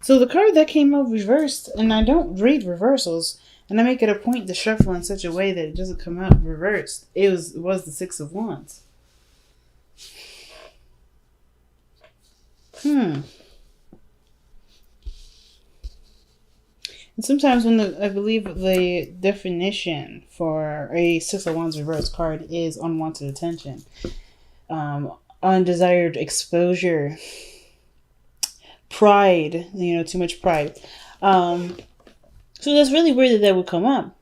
So the card that came out reversed, and I don't read reversals, and I make it a point to shuffle in such a way that it doesn't come out reversed. It was the Six of Wands. And sometimes I believe the definition for a Six of Wands reverse card is unwanted attention, undesired exposure, pride, too much pride. So that's really weird that would come up.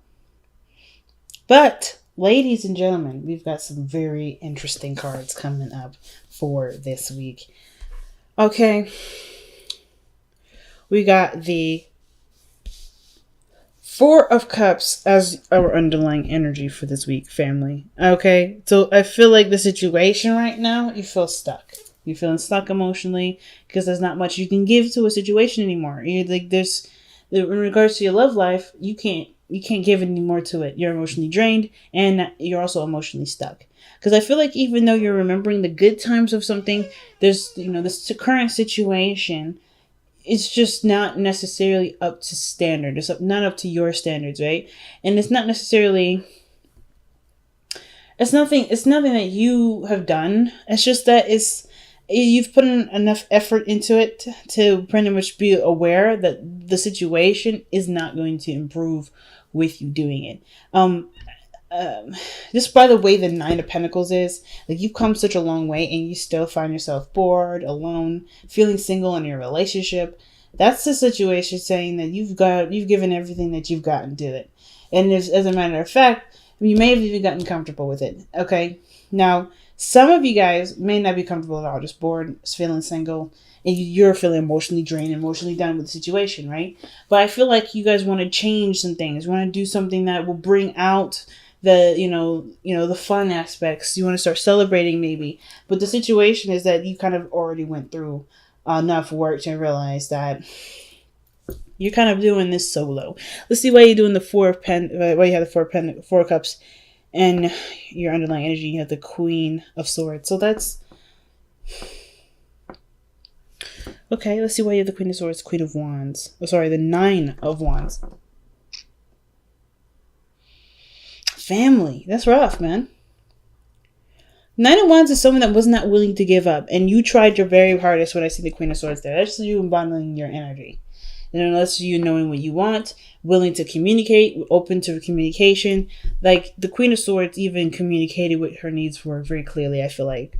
But, ladies and gentlemen, we've got some very interesting cards coming up for this week. Okay. We got the Four of Cups as our underlying energy for this week, family. Okay? So I feel like the situation right now, you feel stuck. You're feeling stuck emotionally because there's not much you can give to a situation anymore. In regards to your love life, you can't give any more to it. You're emotionally drained and you're also emotionally stuck. Because I feel like even though you're remembering the good times of something, there's, this current situation, it's just not necessarily up to standard. It's not up to your standards, right? And it's not necessarily, it's nothing that you have done. It's just that you've put in enough effort into it to pretty much be aware that the situation is not going to improve with you doing it. Just by the way the Nine of Pentacles is, like, you've come such a long way and you still find yourself bored, alone, feeling single in your relationship. That's the situation saying that you've given everything that you've got into it. And as a matter of fact, you may have even gotten comfortable with it. Okay. Now, some of you guys may not be comfortable at all, just bored, feeling single, and you're feeling emotionally drained, emotionally done with the situation, right? But I feel like you guys want to change some things. You want to do something that will bring out the, the fun aspects. You want to start celebrating maybe. But the situation is that you kind of already went through enough work to realize that you're kind of doing this solo. Let's see why you're doing the Four of Cups. And your underlying energy, you have the Queen of Swords. So that's... Okay, let's see why you have the Queen of Swords, Queen of Wands. Oh, sorry, the Nine of Wands. Family. That's rough, man. Nine of Wands is someone that was not willing to give up. And you tried your very hardest when I see the Queen of Swords there. That's you embodying your energy. And unless you knowing what you want, willing to communicate, open to communication. Like the Queen of Swords even communicated what her needs were very clearly, I feel like.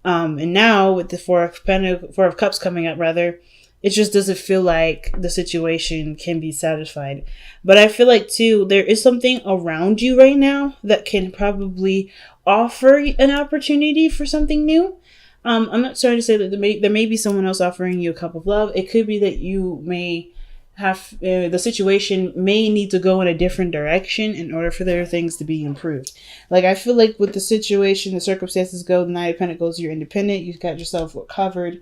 And now with the Four of Cups coming up, rather, it just doesn't feel like the situation can be satisfied. But I feel like too, there is something around you right now that can probably offer an opportunity for something new. I'm not trying to say that there may be someone else offering you a cup of love. It could be that you may have the situation may need to go in a different direction in order for their things to be improved. Like I feel like with the situation, the circumstances go, the Nine of Pentacles, you're independent, you've got yourself covered.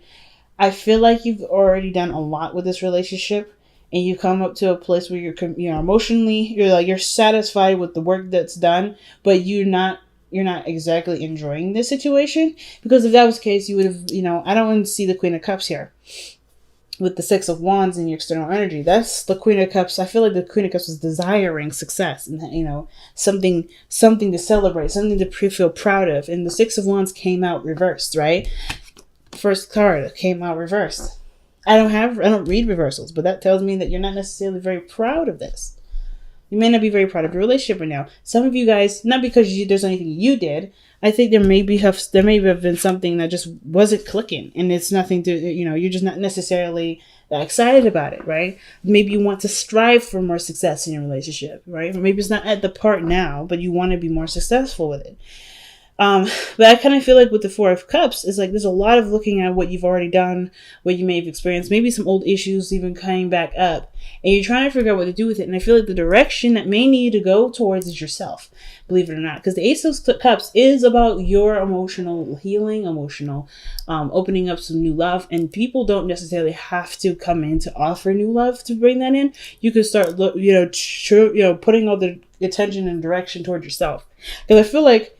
I feel like you've already done a lot with this relationship, and you come up to a place where you're emotionally, you're satisfied with the work that's done, but you're not exactly enjoying this situation. Because if that was the case, you would have, I don't want to see the Queen of Cups here with the Six of Wands in your external energy. That's the Queen of Cups. I feel like the Queen of Cups is desiring success and, something to celebrate, something to feel proud of. And the Six of Wands came out reversed, right? First card came out reversed. I don't read reversals, but that tells me that you're not necessarily very proud of this. You may not be very proud of your relationship right now. Some of you guys, not because there's anything you did, I think there may have been something that just wasn't clicking, and it's nothing to, you're just not necessarily excited about it, right? Maybe you want to strive for more success in your relationship, right? Or maybe it's not at the part now, but you want to be more successful with it. But I kind of feel like with the Four of Cups, it's like there's a lot of looking at what you've already done, what you may have experienced, maybe some old issues even coming back up, and you're trying to figure out what to do with it. And I feel like the direction that may need to go towards is yourself, believe it or not, because the Ace of Cups is about your emotional healing, opening up some new love, and people don't necessarily have to come in to offer new love to bring that in. You can start, putting all the attention and direction toward yourself, because I feel like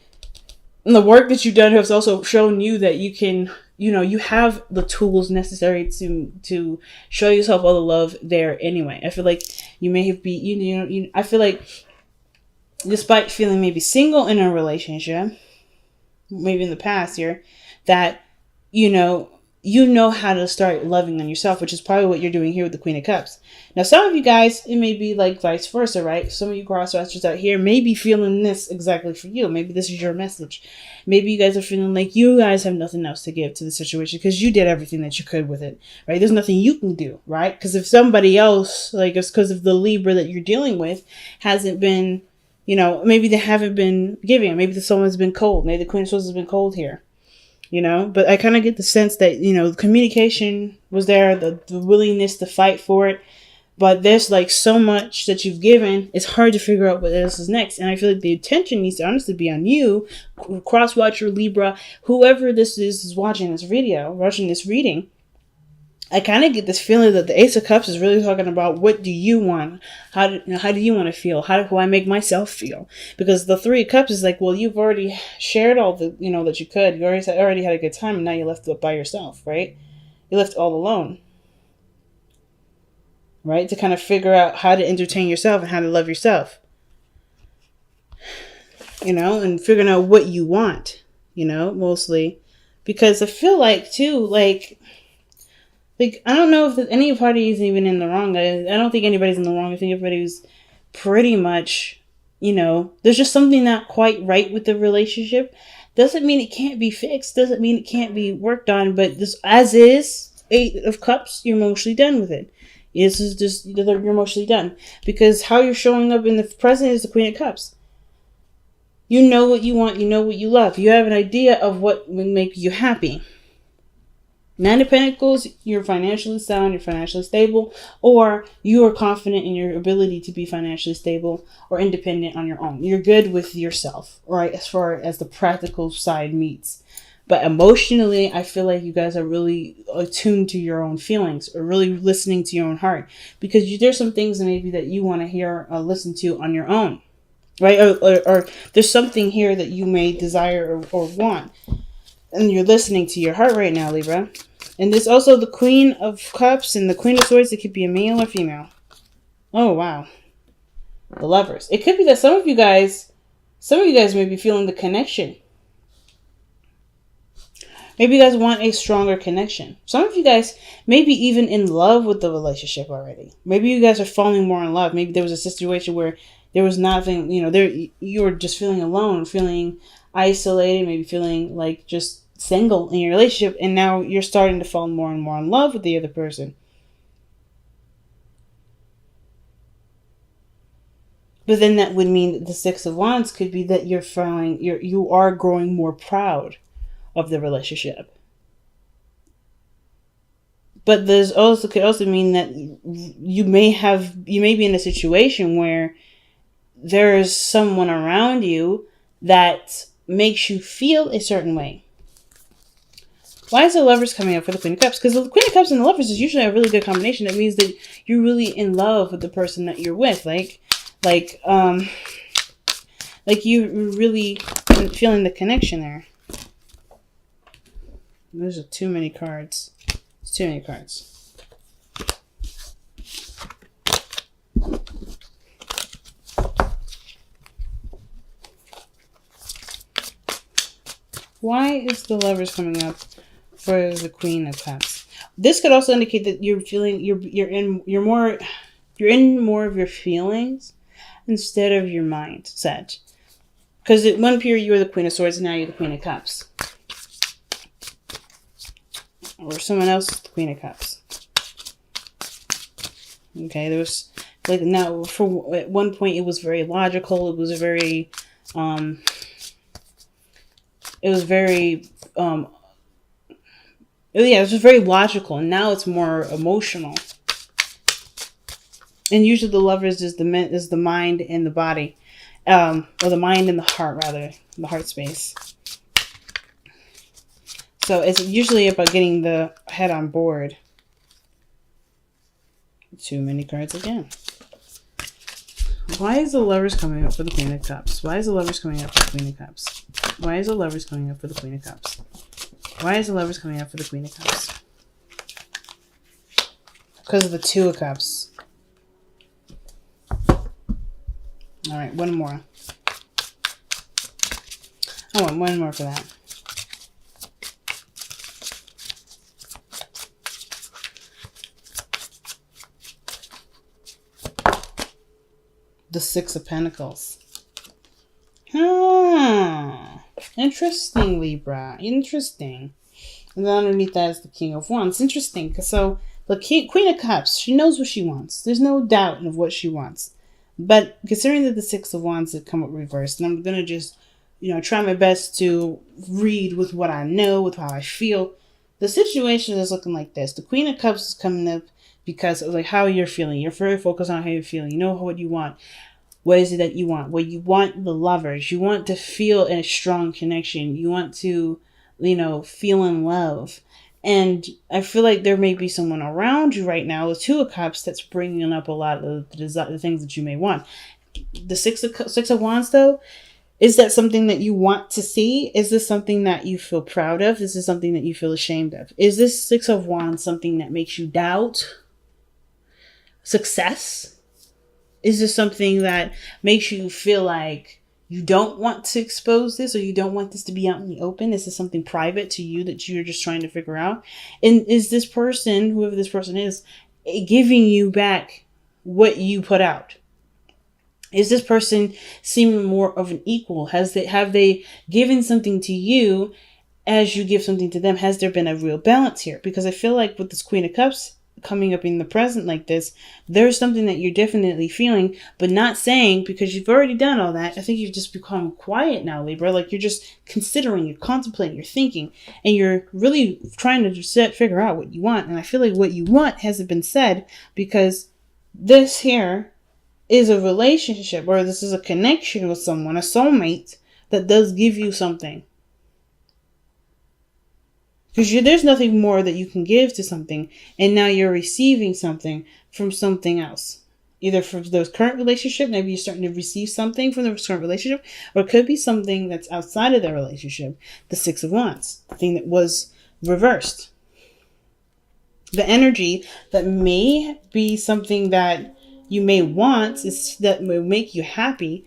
the work that you've done has also shown you that you can you have the tools necessary to show yourself all the love there anyway. I feel like you may have I feel like despite feeling maybe single in a relationship, maybe in the past year, that you know how to start loving on yourself, which is probably what you're doing here with the Queen of Cups. Now, some of you guys, it may be like vice versa, right? Some of you crosswatchers out here may be feeling this exactly for you. Maybe this is your message. Maybe you guys are feeling like you guys have nothing else to give to the situation because you did everything that you could with it, right? There's nothing you can do, right? Because if somebody else, like it's because of the Libra that you're dealing with, hasn't been, maybe they haven't been giving. Maybe someone's been cold. Maybe the Queen of Swords has been cold here. But I kind of get the sense that, communication was there, the willingness to fight for it. But there's like so much that you've given, it's hard to figure out what else is next. And I feel like the attention needs to honestly be on you, cross-watcher, Libra, whoever this is watching this video, watching this reading. I kind of get this feeling that the Ace of Cups is really talking about what do you want? How do you want to feel? How do I make myself feel? Because the Three of Cups is like, well, you've already shared all the, that you could. You already had a good time, and now you're left by yourself, right? You're left all alone, right? To kind of figure out how to entertain yourself and how to love yourself, and figuring out what you want, mostly. Because I feel like, too, like, I don't know if any party is even in the wrong. I don't think anybody's in the wrong. I think everybody's pretty much, there's just something not quite right with the relationship. Doesn't mean it can't be fixed. Doesn't mean it can't be worked on. But this, as is, Eight of Cups, you're mostly done with it. This is just, you're mostly done. Because how you're showing up in the present is the Queen of Cups. You know what you want. You know what you love. You have an idea of what would make you happy. Nine of Pentacles, you're financially sound, you're financially stable, or you are confident in your ability to be financially stable or independent on your own. You're good with yourself, right? As far as the practical side meets. But emotionally, I feel like you guys are really attuned to your own feelings or really listening to your own heart. Because there's some things maybe that you want to hear or listen to on your own, right? Or there's something here that you may desire or want. And you're listening to your heart right now, Libra. And there's also the Queen of Cups and the Queen of Swords. It could be a male or female. Oh, wow. The Lovers. It could be that some of you guys may be feeling the connection. Maybe you guys want a stronger connection. Some of you guys may be even in love with the relationship already. Maybe you guys are falling more in love. Maybe there was a situation where there was nothing, you were just feeling alone, feeling isolated, maybe feeling like just single in your relationship, and now you're starting to fall more and more in love with the other person. But then that would mean that the Six of Wands could be that you are growing more proud of the relationship. But could also mean that you may be in a situation where there is someone around you that makes you feel a certain way. Why is the Lovers coming up for the Queen of Cups? Because the Queen of Cups and the Lovers is usually a really good combination. That means that you're really in love with the person that you're with. Like you're really feeling the connection there. Those are too many cards. It's too many cards. Why is the Lovers coming up for the Queen of Cups? This could also indicate that you're feeling you're in more of your feelings instead of your mindset. Because at one period you were the Queen of Swords, and now you're the Queen of Cups, or someone else is the Queen of Cups. Okay, there was at one point it was very logical. It was very it was just very logical, and now it's more emotional. And usually the Lovers is the mind and the body, or the mind and the heart, rather, the heart space. So it's usually about getting the head on board. Too many cards again. Why is the Lovers coming up for the Queen of Cups? Why is the Lovers coming up for the Queen of Cups? Why is the Lovers coming up for the Queen of Cups? Why is the Lovers coming up for the Queen of Cups? Because of the Two of Cups. All right, one more. I want one more for that. The Six of Pentacles. Interesting, Libra. Interesting. And then underneath that is the King of Wands. Interesting. So the Queen of Cups, she knows what she wants. There's no doubt of what she wants. But considering that the Six of Wands have come up reversed, and I'm going to just, try my best to read with what I know, with how I feel. The situation is looking like this. The Queen of Cups is coming up because of like how you're feeling. You're very focused on how you're feeling. You know what you want. What is it that you want? Well, you want the Lovers. You want to feel a strong connection. You want to, feel in love. And I feel like there may be someone around you right now, the Two of Cups, that's bringing up a lot of the things that you may want. The Six of Wands, though, is that something that you want to see? Is this something that you feel proud of? Is this something that you feel ashamed of? Is this Six of Wands something that makes you doubt success? Is this something that makes you feel like you don't want to expose this, or you don't want this to be out in the open? Is this something private to you that you're just trying to figure out? And is this person, whoever this person is, giving you back what you put out? Is this person seeming more of an equal? Have they given something to you as you give something to them? Has there been a real balance here? Because I feel like with this Queen of Cups coming up in the present like this, there's something that you're definitely feeling, but not saying, because you've already done all that. I think you've just become quiet now, Libra. Like you're just considering, you're contemplating, you're thinking, and you're really trying to figure out what you want. And I feel like what you want hasn't been said, because this here is a relationship, or this is a connection with someone, a soulmate, that does give you something. Because there's nothing more that you can give to something, and now you're receiving something from something else. Either from the current relationship, maybe you're starting to receive something from the current relationship, or it could be something that's outside of the relationship. The Six of Wands, the thing that was reversed. The energy that may be something that you may want, is that will make you happy,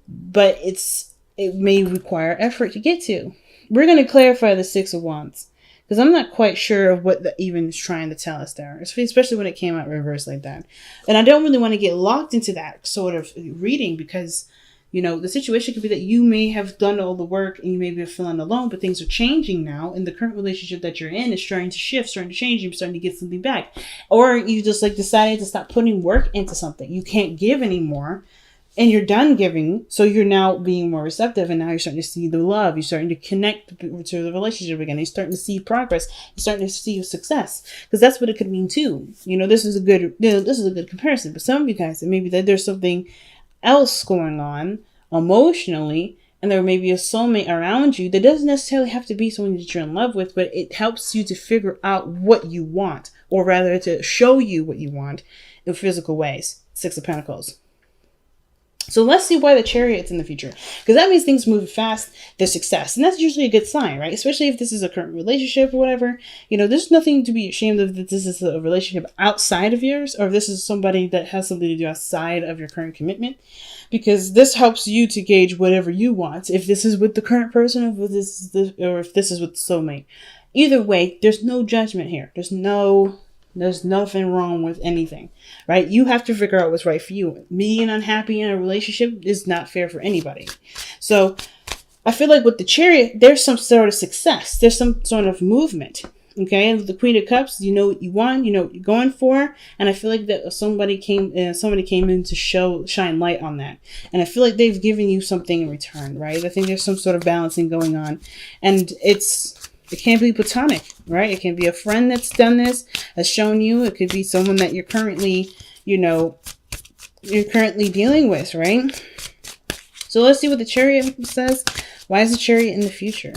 but it may require effort to get to. We're going to clarify the Six of Wands, because I'm not quite sure of what the even is trying to tell us there, especially when it came out reversed like that. And I don't really want to get locked into that sort of reading, because, the situation could be that you may have done all the work and you may be feeling alone, but things are changing now, and the current relationship that you're in is starting to shift, starting to change, you're starting to get something back. Or you just decided to stop putting work into something. You can't give anymore, and you're done giving, so you're now being more receptive, and now you're starting to see the love. You're starting to connect to the relationship again. You're starting to see progress. You're starting to see success, because that's what it could mean too. This is a good comparison. But some of you guys, it may be that there's something else going on emotionally, and there may be a soulmate around you that doesn't necessarily have to be someone that you're in love with, but it helps you to figure out what you want, or rather to show you what you want in physical ways. Six of Pentacles. So let's see why the Chariot's in the future, because that means things move fast, there's success, and that's usually a good sign, right? Especially if this is a current relationship or whatever. There's nothing to be ashamed of that this is a relationship outside of yours, or if this is somebody that has something to do outside of your current commitment, because this helps you to gauge whatever you want. If this is with the current person, or if this is with the soulmate. Either way, there's no judgment here. There's nothing wrong with anything, right? You have to figure out what's right for you. Being unhappy in a relationship is not fair for anybody. So I feel like with the Chariot, there's some sort of success. There's some sort of movement. Okay. And with the Queen of Cups, you know what you want, you know what you're going for. And I feel like that somebody came in to shine light on that. And I feel like they've given you something in return, right? I think there's some sort of balancing going on, and it can't be platonic, right? It can be a friend that's done this, has shown you. It could be someone that you're currently dealing with, right? So let's see what the Chariot says. Why is the Chariot in the future?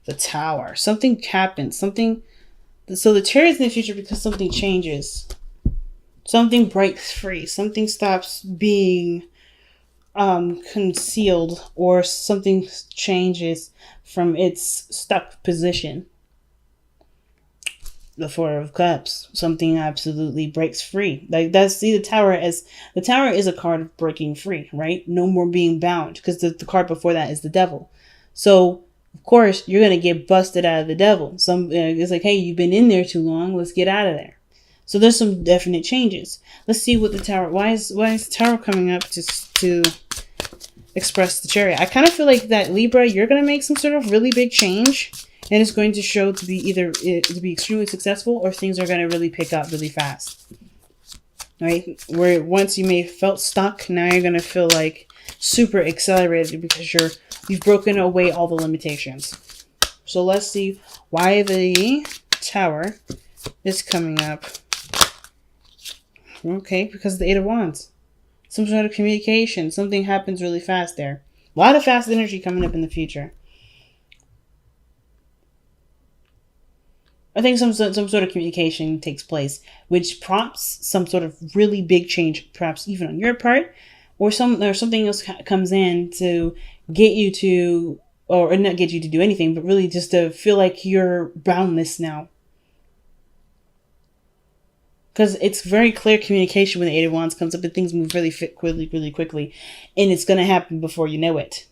The Tower. Something happens. So the Chariot's in the future because something changes. Something breaks free. Something stops being concealed, or something changes from its stuck position. The Four of Cups, something absolutely breaks free. Like, that's, see, the Tower is a card of breaking free, right? No more being bound, because the card before that is the Devil. So of course you're gonna get busted out of the Devil. It's like, hey, you've been in there too long, let's get out of there. So there's some definite changes. Let's see what the Tower. Why is the Tower coming up to express the Chariot? I kind of feel like that, Libra, you're gonna make some sort of really big change, and it's going to show to be either to be extremely successful, or things are going to really pick up really fast. Right? Where once you may have felt stuck, now you're going to feel like super accelerated, because you've broken away all the limitations. So let's see why the Tower is coming up. Okay, because of the Eight of Wands. Some sort of communication. Something happens really fast there. A lot of fast energy coming up in the future. I think some sort of communication takes place, which prompts some sort of really big change, perhaps even on your part, or something else comes in to get you to, or not get you to do anything, but really just to feel like you're boundless now. Because it's very clear communication when the Eight of Wands comes up, and things move really quickly, and it's going to happen before you know it.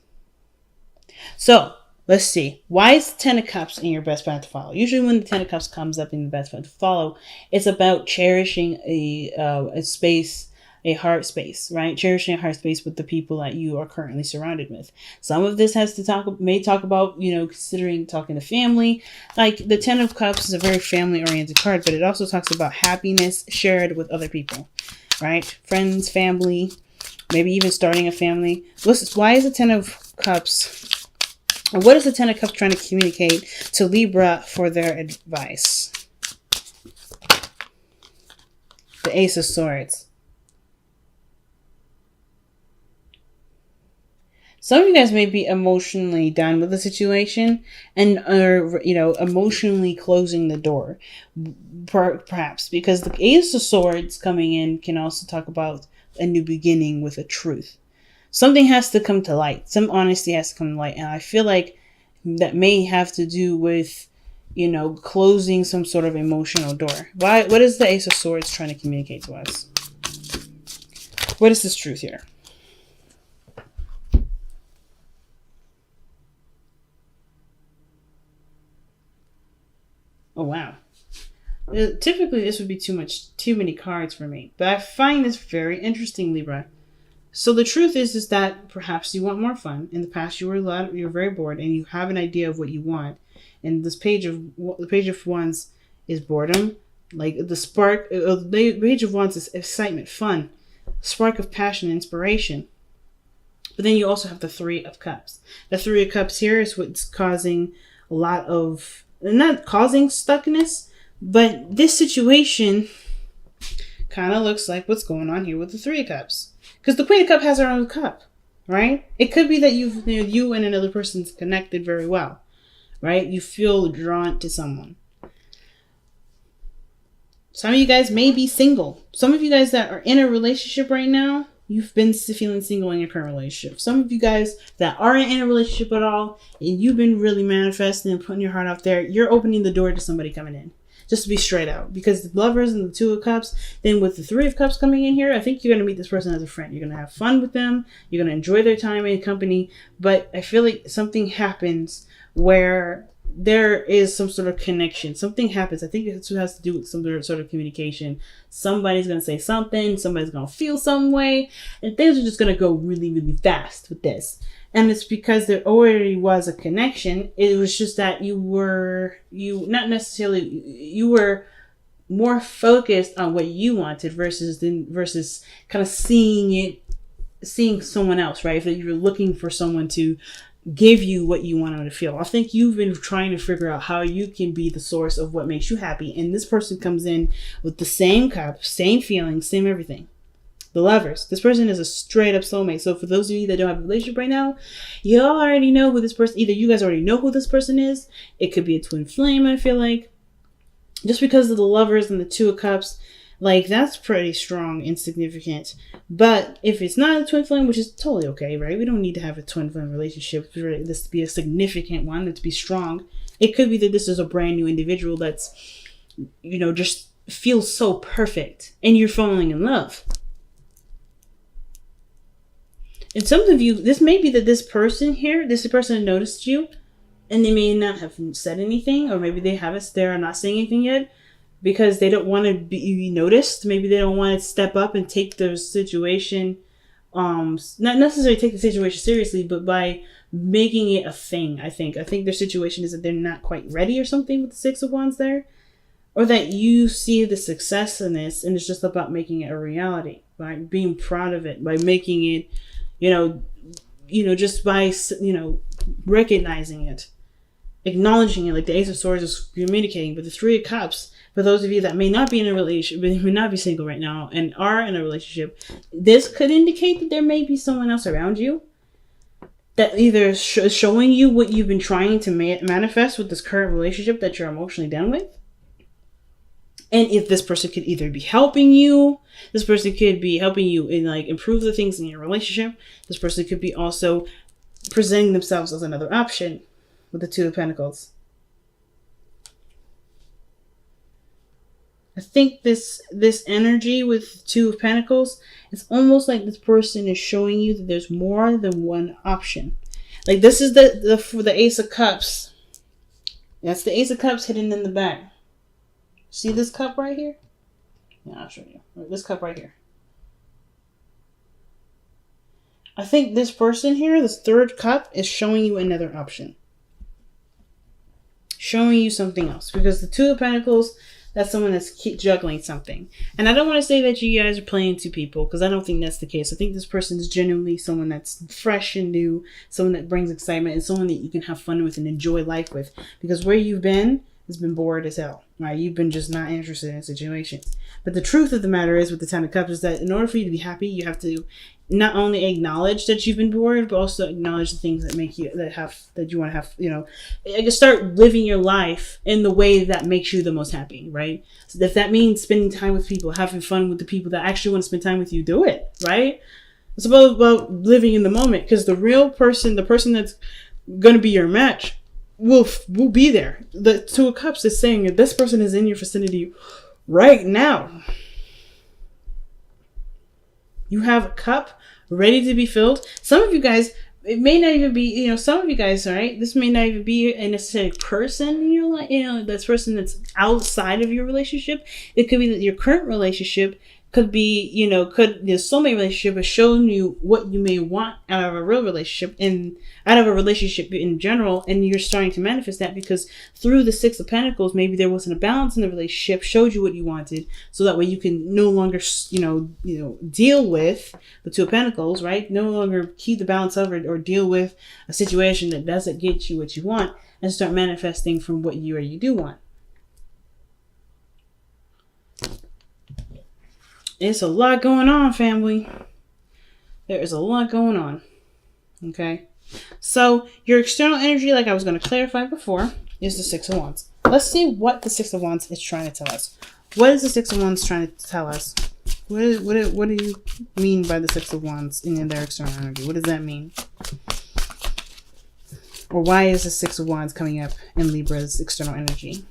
So let's see. Why is the Ten of Cups in your best path to follow? Usually when the Ten of Cups comes up in the best path to follow, it's about cherishing a space, a heart space, right? Cherishing a heart space with the people that you are currently surrounded with. Some of this may talk about, considering talking to family. Like, the Ten of Cups is a very family-oriented card, but it also talks about happiness shared with other people, right? Friends, family, maybe even starting a family. Why is the Ten of Cups... What is the Ten of Cups trying to communicate to Libra for their advice? The Ace of Swords. Some of you guys may be emotionally done with the situation and are, emotionally closing the door. Perhaps because the Ace of Swords coming in can also talk about a new beginning with a truth. Something has to come to light. Some honesty has to come to light. And I feel like that may have to do with, closing some sort of emotional door. What is the Ace of Swords trying to communicate to us? What is this truth here? Oh, wow. Typically, this would be too many cards for me. But I find this very interesting, Libra. So the truth is that perhaps you want more fun. In the past, you were very bored, and you have an idea of what you want. And the Page of Wands is boredom. Like, the Page of Wands is excitement, fun, spark of passion, inspiration. But then you also have the Three of Cups. The Three of Cups here is what's causing a lot of, not causing stuckness, but this situation kind of looks like what's going on here with the Three of Cups. Because the Queen of Cups has her own cup, right? It could be that you and another person's connected very well, right? You feel drawn to someone. Some of you guys may be single. Some of you guys that are in a relationship right now, you've been feeling single in your current relationship. Some of you guys that aren't in a relationship at all, and you've been really manifesting and putting your heart out there, you're opening the door to somebody coming in. Just to be straight out. Because the Lovers and the Two of Cups, then with the Three of Cups coming in here, I think you're going to meet this person as a friend. You're going to have fun with them. You're going to enjoy their time and company. But I feel like something happens where there is some sort of connection. Something happens. I think it has to do with some sort of communication. Somebody's going to say something. Somebody's going to feel some way. And things are just going to go really, really fast with this. And it's because there already was a connection. It was just that you were more focused on what you wanted versus kind of seeing someone else, right? If you're looking for someone to give you what you want them to feel. I think you've been trying to figure out how you can be the source of what makes you happy. And this person comes in with the same cup, same feelings, same everything. The Lovers. This person is a straight up soulmate. So for those of you that don't have a relationship right now, you all already know who this person, either you guys already know who this person is. It could be a twin flame, I feel like. Just because of the Lovers and the Two of Cups, Like, that's pretty strong and significant. But if it's not a twin flame, which is totally okay, right? We don't need to have a twin flame relationship for this to be a significant one and to be strong. It could be that this is a brand new individual that's, just feels so perfect and you're falling in love. And some of you, this may be that this person noticed you and they may not have said anything, or maybe they're not saying anything yet because they don't want to be noticed. Maybe they don't want to step up and take the situation, not necessarily take the situation seriously, but by making it a thing. I think their situation is that they're not quite ready or something with the Six of Wands there, or that you see the success in this and it's just about making it a reality, by being proud of it, by making it, just by, recognizing it, acknowledging it, like the Ace of Swords is communicating. But the Three of Cups, for those of you that may not be in a relationship, may not be single right now and are in a relationship, this could indicate that there may be someone else around you that either showing you what you've been trying to manifest with this current relationship that you're emotionally done with. And if this person could either be helping you, this person could be helping you in improve the things in your relationship. This person could be also presenting themselves as another option with the Two of Pentacles. I think this energy with Two of Pentacles, it's almost like this person is showing you that there's more than one option. Like, this is the Ace of Cups. That's the Ace of Cups hidden in the back. See this cup right here? Yeah, I'll show you. This cup right here. I think this person here, this third cup, is showing you another option. Showing you something else. Because the Two of Pentacles, that's someone that's keep juggling something. And I don't want to say that you guys are playing two people, because I don't think that's the case. I think this person is genuinely someone that's fresh and new, someone that brings excitement, and someone that you can have fun with and enjoy life with. Because where you've been has been bored as hell, right? You've been just not interested in situations. But the truth of the matter is, with the Ten of Cups, is that in order for you to be happy, you have to not only acknowledge that you've been bored, but also acknowledge the things that make you, that you want to have, start living your life in the way that makes you the most happy, right? So if that means spending time with people, having fun with the people that actually want to spend time with you, do it, right? It's about living in the moment, because the real person, the person that's going to be your match, will be there. The Two of Cups is saying that this person is in your vicinity right now. You have a cup ready to be filled. Some of you guys, it may not even be, some of you guys, all right, this may not even be a necessary person in your life, this person that's outside of your relationship. It could be that your current relationship could be, the soulmate relationship has shown you what you may want out of a real relationship and out of a relationship in general. And you're starting to manifest that because through the Six of Pentacles, maybe there wasn't a balance in the relationship, showed you what you wanted. So that way you can no longer, deal with the Two of Pentacles, right? No longer keep the balance of it or deal with a situation that doesn't get you what you want, and start manifesting from what you do want. It's a lot going on, family. There is a lot going on. Okay. So your external energy, like I was going to clarify before, is the Six of Wands. Let's see what the Six of Wands is trying to tell us. What is the Six of Wands trying to tell us? What do you mean by the Six of Wands in their external energy? What does that mean? Or why is the Six of Wands coming up in Libra's external energy?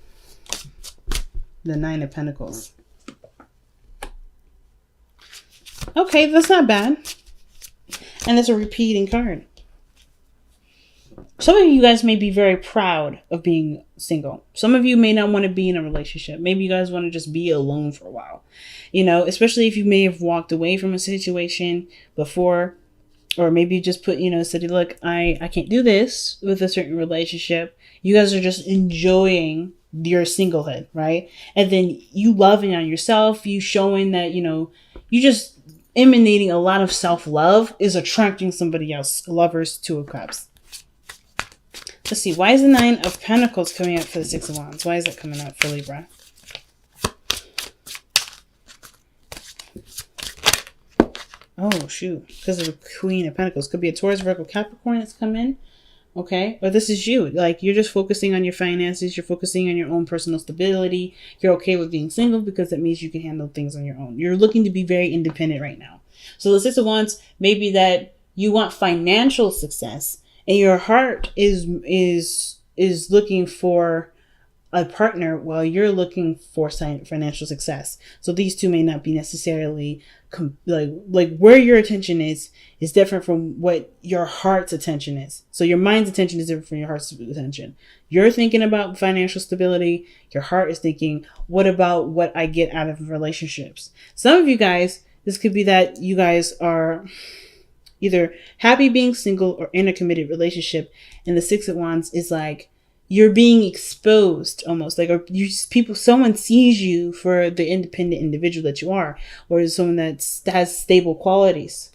The Nine of Pentacles. Okay, that's not bad. And it's a repeating card. Some of you guys may be very proud of being single. Some of you may not want to be in a relationship. Maybe you guys want to just be alone for a while. Especially if you may have walked away from a situation before. Or maybe you just put, said, look, I can't do this with a certain relationship. You guys are just enjoying your singlehood, right? And then you loving on yourself, you showing that, you just emanating a lot of self-love is attracting somebody else. Lovers, Two of Cups. Let's see. Why is the Nine of Pentacles coming up for the Six of Wands? Why is that coming up for Libra? Oh, shoot. Because of the Queen of Pentacles. Could be a Taurus, Virgo, Capricorn that's come in. Okay? Or this is you. Like, you're just focusing on your finances. You're focusing on your own personal stability. You're okay with being single because that means you can handle things on your own. You're looking to be very independent right now. So the Six of Wands may be that you want financial success and your heart is looking for a partner while you're looking for financial success. So these two may not be necessarily like where your attention is different from what your heart's attention is. So your mind's attention is different from your heart's attention. You're thinking about financial stability. Your heart is thinking, what about what I get out of relationships? Some of you guys, this could be that you guys are either happy being single or in a committed relationship. And the Six of Wands is like, you're being exposed almost, like, or someone sees you for the independent individual that you are, or someone that has stable qualities.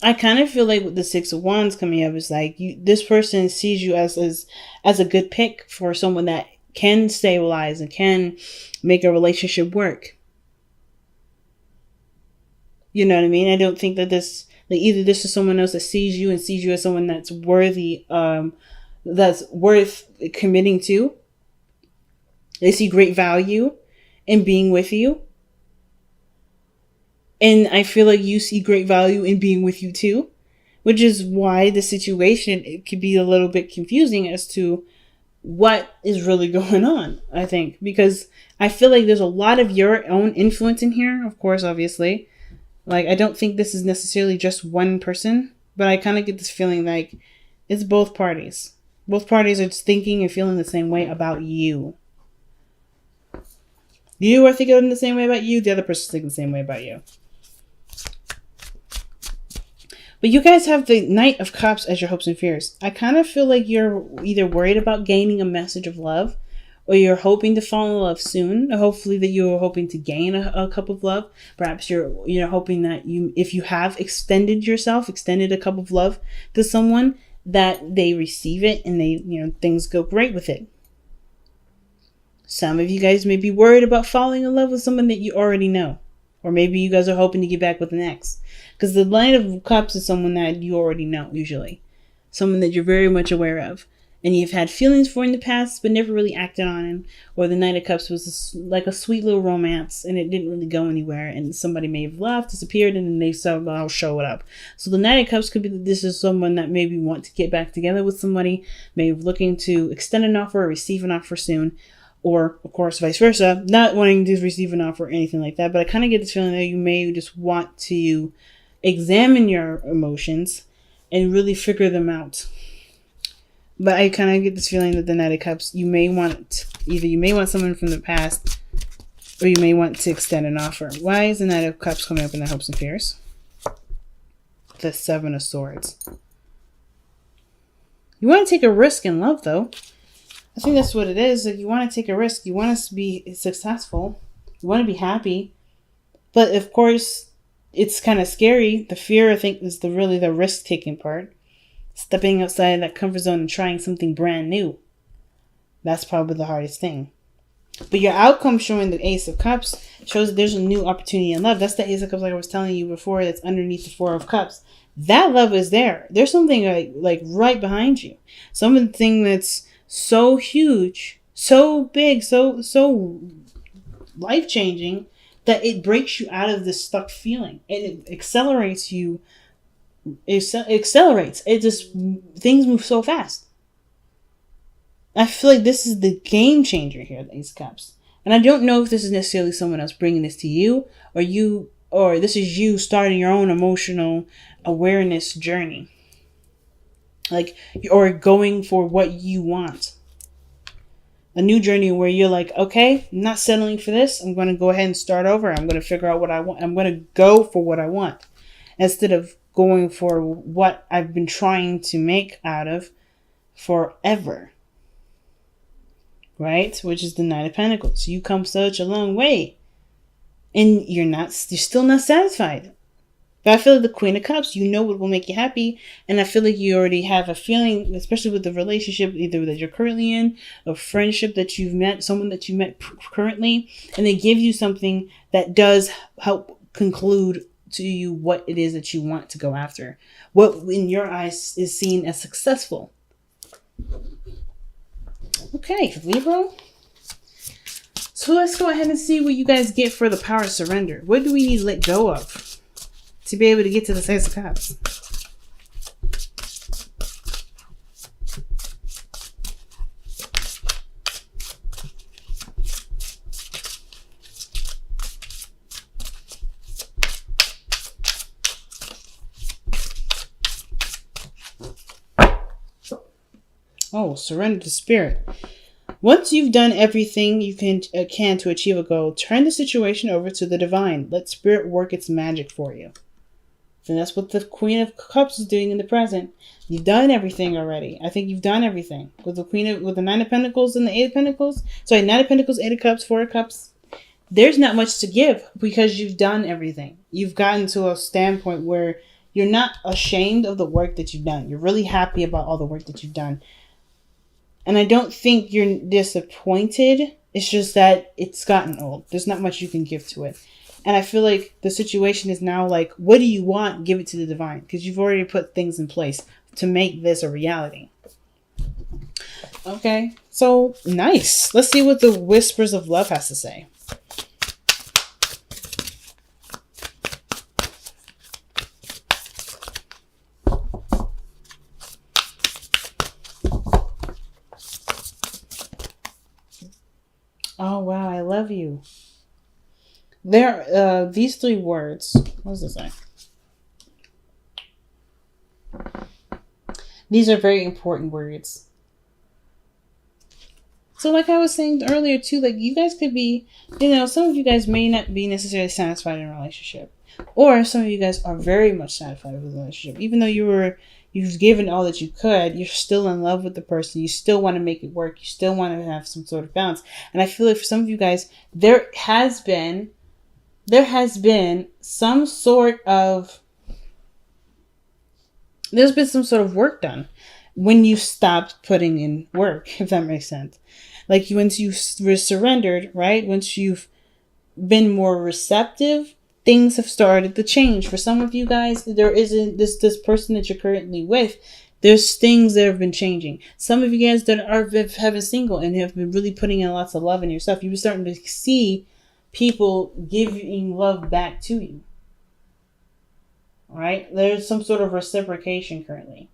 I kind of feel like with the Six of Wands coming up is like this person sees you as a good pick for someone that can stabilize and can make a relationship work. You know what I mean? I don't think that this, like, either this is someone else that sees you and sees you as someone that's worthy, that's worth committing to. They see great value in being with you. And I feel like you see great value in being with you too, which is why the situation, it could be a little bit confusing as to what is really going on, I think, because I feel like there's a lot of your own influence in here, of course, obviously. Like, I don't think this is necessarily just one person, but I kind of get this feeling like it's both parties. Both parties are just thinking and feeling the same way about you. You are thinking the same way about you. The other person's thinking the same way about you. But you guys have the Knight of Cups as your hopes and fears. I kind of feel like you're either worried about gaining a message of love, or you're hoping to fall in love soon. Hopefully that you're hoping to gain a cup of love. Perhaps you're hoping that if you have extended a cup of love to someone, that they receive it and they, things go great with it. Some of you guys may be worried about falling in love with someone that you already know. Or maybe you guys are hoping to get back with an ex. Because the Knight of Cups is someone that you already know, usually. Someone that you're very much aware of. And you've had feelings for in the past, but never really acted on it. Or the Knight of Cups was like a sweet little romance, and it didn't really go anywhere. And somebody may have left, disappeared, and then they said, "I'll show it up." So the Knight of Cups could be that this is someone that maybe want to get back together with somebody, maybe looking to extend an offer or receive an offer soon. Or, of course, vice versa, not wanting to receive an offer or anything like that. But I kind of get this feeling that you may just want to examine your emotions and really figure them out. But I kind of get this feeling that the Knight of Cups, you may want someone from the past, or you may want to extend an offer. Why is the Knight of Cups coming up in the hopes and fears? The Seven of Swords. You want to take a risk in love, though. I think that's what it is. Like, you want to take a risk. You want to be successful. You want to be happy. But, of course, it's kind of scary. The fear, I think, is really the risk-taking part. Stepping outside that comfort zone and trying something brand new. That's probably the hardest thing. But your outcome showing the Ace of Cups shows that there's a new opportunity in love. That's the Ace of Cups, like I was telling you before, that's underneath the Four of Cups. That love is there. There's something like right behind you. Something that's so huge, so big, so life-changing that it breaks you out of this stuck feeling. And it accelerates you. It accelerates. It just, things move so fast. I feel like this is the game changer here, the Ace of Cups. And I don't know if this is necessarily someone else bringing this to you, or this is you starting your own emotional awareness journey. Like, or going for what you want. A new journey where you're like, okay, I'm not settling for this. I'm going to go ahead and start over. I'm going to figure out what I want. I'm going to go for what I want. Instead of going for what I've been trying to make out of forever. Right? Which is the Knight of Pentacles. You come such a long way. And you're still not satisfied. But I feel like the Queen of Cups, you know what will make you happy. And I feel like you already have a feeling, especially with the relationship either that you're currently in, a friendship that you've met, someone that you met currently, and they give you something that does help conclude to you what it is that you want to go after. What in your eyes is seen as successful. Okay, Libra. So let's go ahead and see what you guys get for the power of surrender. What do we need to let go of to be able to get to the Six of Cups? Oh, surrender to spirit. Once you've done everything you can to achieve a goal, turn the situation over to the divine. Let spirit work its magic for you. And that's what the Queen of Cups is doing in the present. You've done everything already. I think you've done everything. With the Nine of Pentacles and the Eight of Pentacles. Sorry, Nine of Pentacles, Eight of Cups, Four of Cups. There's not much to give because you've done everything. You've gotten to a standpoint where you're not ashamed of the work that you've done. You're really happy about all the work that you've done. And I don't think you're disappointed. It's just that it's gotten old. There's not much you can give to it. And I feel like the situation is now like, what do you want? Give it to the divine. Because you've already put things in place to make this a reality. Okay. So, nice. Let's see what the Whispers of Love has to say. Oh, wow. I love you. There, these three words. What does this say? These are very important words. So like I was saying earlier too, like you guys could be, some of you guys may not be necessarily satisfied in a relationship. Or some of you guys are very much satisfied with a relationship. Even though you've given all that you could, you're still in love with the person. You still want to make it work. You still want to have some sort of balance. And I feel like for some of you guys, there has been some sort of work done when you stopped putting in work, if that makes sense. Like once you were surrendered, right? Once you've been more receptive, things have started to change. For some of you guys, there isn't this person that you're currently with. There's things that have been changing. Some of you guys that have been single and have been really putting in lots of love in yourself, you're starting to see people giving love back to you. All right? There's some sort of reciprocation currently.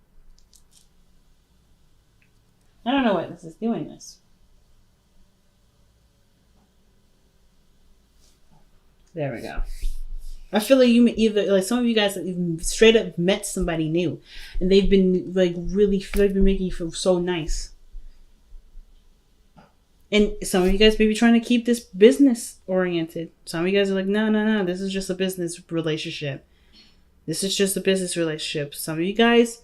I don't know what this is doing this. There we go. I feel like you either, like some of you guys have straight up met somebody new and they've been like they've been making you feel so nice. And some of you guys may be trying to keep this business oriented. Some of you guys are like, no, this is just a business relationship. This is just a business relationship. Some of you guys,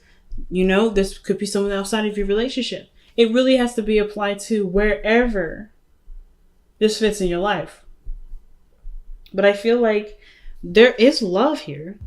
this could be someone outside of your relationship. It really has to be applied to wherever this fits in your life. But I feel like there is love here.